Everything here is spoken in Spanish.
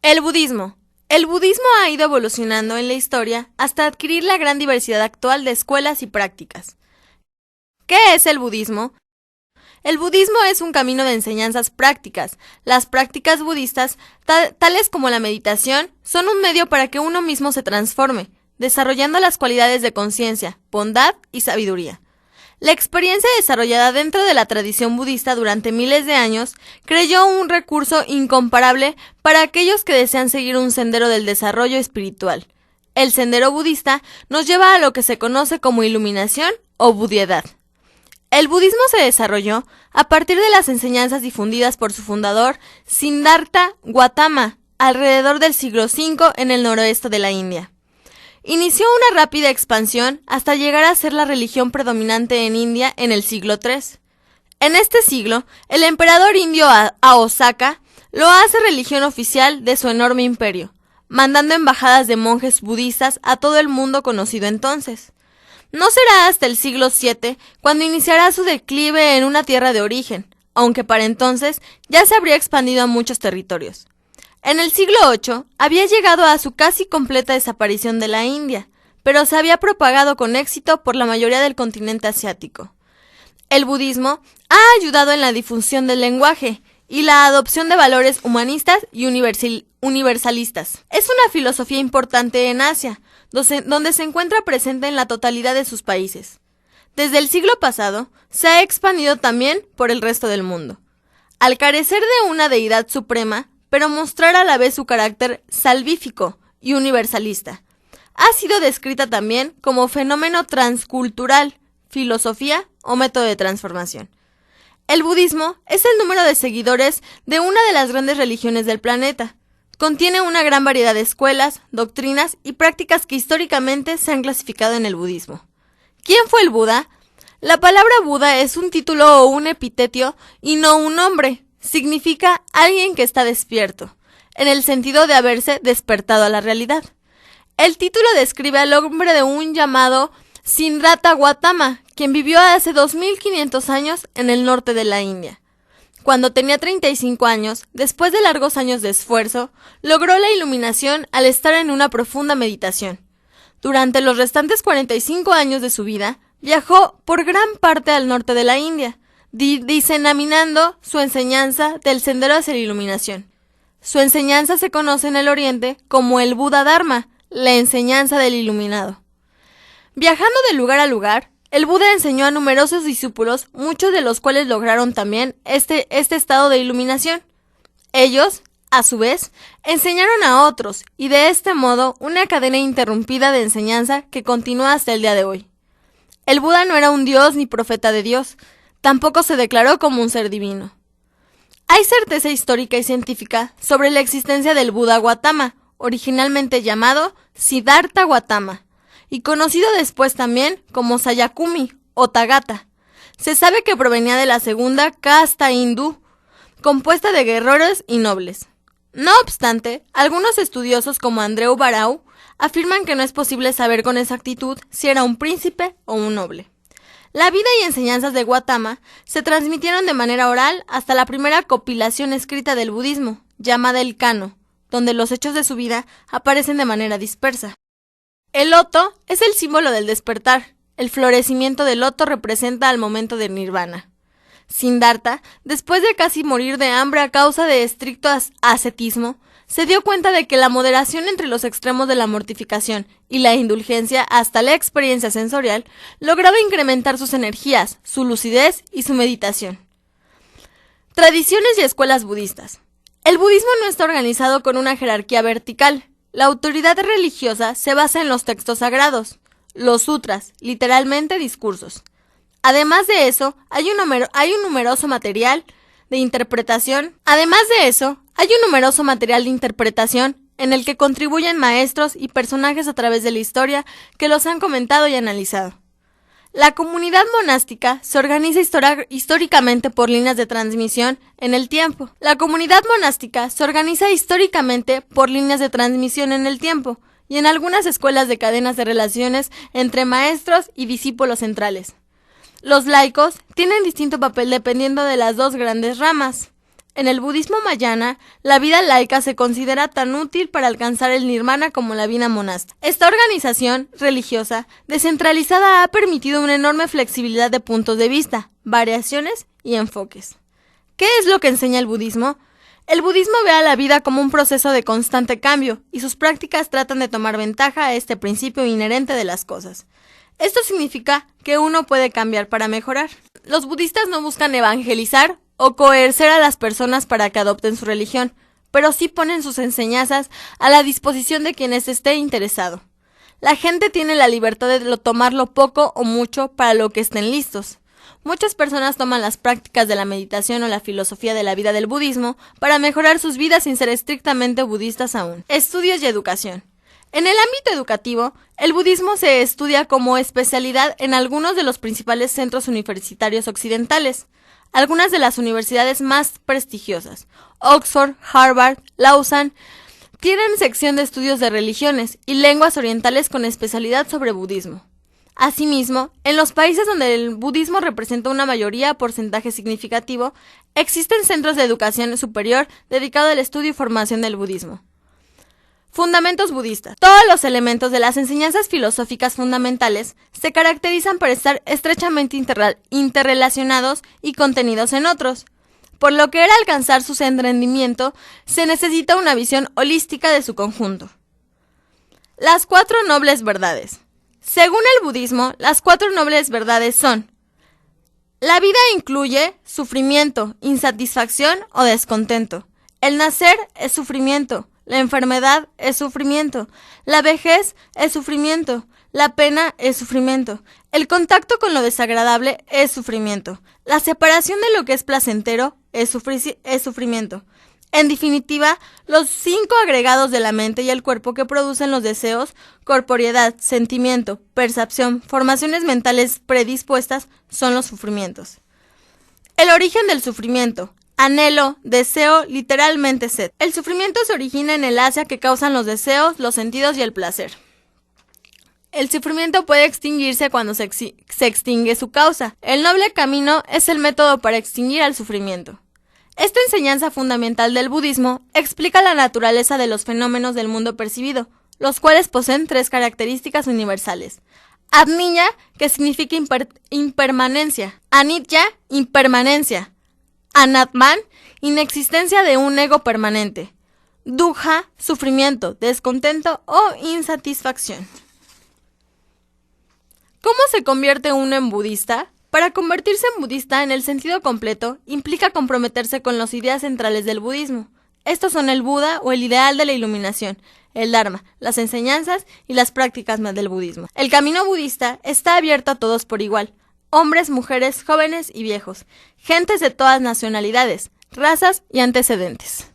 El budismo. El budismo ha ido evolucionando en la historia hasta adquirir la gran diversidad actual de escuelas y prácticas. ¿Qué es el budismo? El budismo es un camino de enseñanzas prácticas. Las prácticas budistas, tales como la meditación, son un medio para que uno mismo se transforme, desarrollando las cualidades de conciencia, bondad y sabiduría. La experiencia desarrollada dentro de la tradición budista durante miles de años creyó un recurso incomparable para aquellos que desean seguir un sendero del desarrollo espiritual. El sendero budista nos lleva a lo que se conoce como iluminación o budiedad. El budismo se desarrolló a partir de las enseñanzas difundidas por su fundador, Siddhartha Gautama, alrededor del siglo V en el noroeste de la India. Inició una rápida expansión hasta llegar a ser la religión predominante en India en el siglo III. En este siglo, el emperador indio Ashoka lo hace religión oficial de su enorme imperio, mandando embajadas de monjes budistas a todo el mundo conocido entonces. No será hasta el siglo VII cuando iniciará su declive en una tierra de origen, aunque para entonces ya se habría expandido a muchos territorios. En el siglo VIII había llegado a su casi completa desaparición de la India, pero se había propagado con éxito por la mayoría del continente asiático. El budismo ha ayudado en la difusión del lenguaje y la adopción de valores humanistas y universalistas. Es una filosofía importante en Asia, donde se encuentra presente en la totalidad de sus países. Desde el siglo pasado, se ha expandido también por el resto del mundo. Al carecer de una deidad suprema, pero mostrar a la vez su carácter salvífico y universalista, ha sido descrita también como fenómeno transcultural, filosofía o método de transformación. El budismo es el número de seguidores de una de las grandes religiones del planeta. Contiene una gran variedad de escuelas, doctrinas y prácticas que históricamente se han clasificado en el budismo. ¿Quién fue el Buda? La palabra Buda es un título o un epitetio y no un nombre. Significa alguien que está despierto, en el sentido de haberse despertado a la realidad. El título describe al hombre de un llamado Siddhartha Gautama, quien vivió hace 2500 años en el norte de la India. Cuando tenía 35 años, después de largos años de esfuerzo, logró la iluminación al estar en una profunda meditación. Durante los restantes 45 años de su vida, viajó por gran parte al norte de la India, diseminando su enseñanza del sendero hacia la iluminación. Su enseñanza se conoce en el Oriente como el Buda Dharma, la enseñanza del iluminado. Viajando de lugar a lugar, el Buda enseñó a numerosos discípulos, muchos de los cuales lograron también este estado de iluminación. Ellos, a su vez, enseñaron a otros, y de este modo una cadena interrumpida de enseñanza que continúa hasta el día de hoy. El Buda no era un dios ni profeta de Dios, tampoco se declaró como un ser divino. Hay certeza histórica y científica sobre la existencia del Buda Gautama, originalmente llamado Siddhartha Gautama, y conocido después también como Sayakumi o Tathagata. Se sabe que provenía de la segunda casta hindú, compuesta de guerreros y nobles. No obstante, algunos estudiosos como Andreu Barau afirman que no es posible saber con exactitud si era un príncipe o un noble. La vida y enseñanzas de Gautama se transmitieron de manera oral hasta la primera compilación escrita del budismo, llamada el Kano, donde los hechos de su vida aparecen de manera dispersa. El loto es el símbolo del despertar. El florecimiento del loto representa al momento del nirvana. Siddhartha, después de casi morir de hambre a causa de estricto ascetismo, se dio cuenta de que la moderación entre los extremos de la mortificación y la indulgencia hasta la experiencia sensorial lograba incrementar sus energías, su lucidez y su meditación. Tradiciones y escuelas budistas. El budismo no está organizado con una jerarquía vertical. La autoridad religiosa se basa en los textos sagrados, los sutras, literalmente discursos. Además de eso, hay un numeroso material de interpretación en el que contribuyen maestros y personajes a través de la historia que los han comentado y analizado. La comunidad monástica se organiza históricamente por líneas de transmisión en el tiempo. Y en algunas escuelas de cadenas de relaciones entre maestros y discípulos centrales. Los laicos tienen distinto papel dependiendo de las dos grandes ramas. En el budismo Mahayana, la vida laica se considera tan útil para alcanzar el nirvana como la vida monástica. Esta organización religiosa descentralizada ha permitido una enorme flexibilidad de puntos de vista, variaciones y enfoques. ¿Qué es lo que enseña el budismo? El budismo ve a la vida como un proceso de constante cambio, y sus prácticas tratan de tomar ventaja a este principio inherente de las cosas. Esto significa que uno puede cambiar para mejorar. Los budistas no buscan evangelizar o coercer a las personas para que adopten su religión, pero sí ponen sus enseñanzas a la disposición de quien esté interesado. La gente tiene la libertad de tomarlo poco o mucho para lo que estén listos. Muchas personas toman las prácticas de la meditación o la filosofía de la vida del budismo para mejorar sus vidas sin ser estrictamente budistas aún. Estudios y educación. En el ámbito educativo, el budismo se estudia como especialidad en algunos de los principales centros universitarios occidentales. Algunas de las universidades más prestigiosas, Oxford, Harvard, Lausanne, tienen sección de estudios de religiones y lenguas orientales con especialidad sobre budismo. Asimismo, en los países donde el budismo representa una mayoría porcentaje significativo, existen centros de educación superior dedicados al estudio y formación del budismo. Fundamentos budistas. Todos los elementos de las enseñanzas filosóficas fundamentales se caracterizan por estar estrechamente interrelacionados y contenidos en otros. Por lo que al alcanzar su entendimiento, se necesita una visión holística de su conjunto. Las 4 nobles verdades. Según el budismo, las 4 nobles verdades son: la vida incluye sufrimiento, insatisfacción o descontento. El nacer es sufrimiento. La enfermedad es sufrimiento, la vejez es sufrimiento, la pena es sufrimiento, el contacto con lo desagradable es sufrimiento, la separación de lo que es placentero es sufrimiento. En definitiva, los 5 agregados de la mente y el cuerpo que producen los deseos, corporeidad, sentimiento, percepción, formaciones mentales predispuestas son los sufrimientos. El origen del sufrimiento. Anhelo, deseo, literalmente sed. El sufrimiento se origina en el ansia que causan los deseos, los sentidos y el placer. El sufrimiento puede extinguirse cuando se extingue su causa. El noble camino es el método para extinguir al sufrimiento. Esta enseñanza fundamental del budismo explica la naturaleza de los fenómenos del mundo percibido, los cuales poseen 3 características universales. Adniya, que significa impermanencia. Anitya, impermanencia. Anatman, inexistencia de un ego permanente. Dukkha, sufrimiento, descontento o insatisfacción. ¿Cómo se convierte uno en budista? Para convertirse en budista en el sentido completo, implica comprometerse con las ideas centrales del budismo. Estos son el Buda o el ideal de la iluminación, el Dharma, las enseñanzas y las prácticas del budismo. El camino budista está abierto a todos por igual. Hombres, mujeres, jóvenes y viejos, gentes de todas nacionalidades, razas y antecedentes.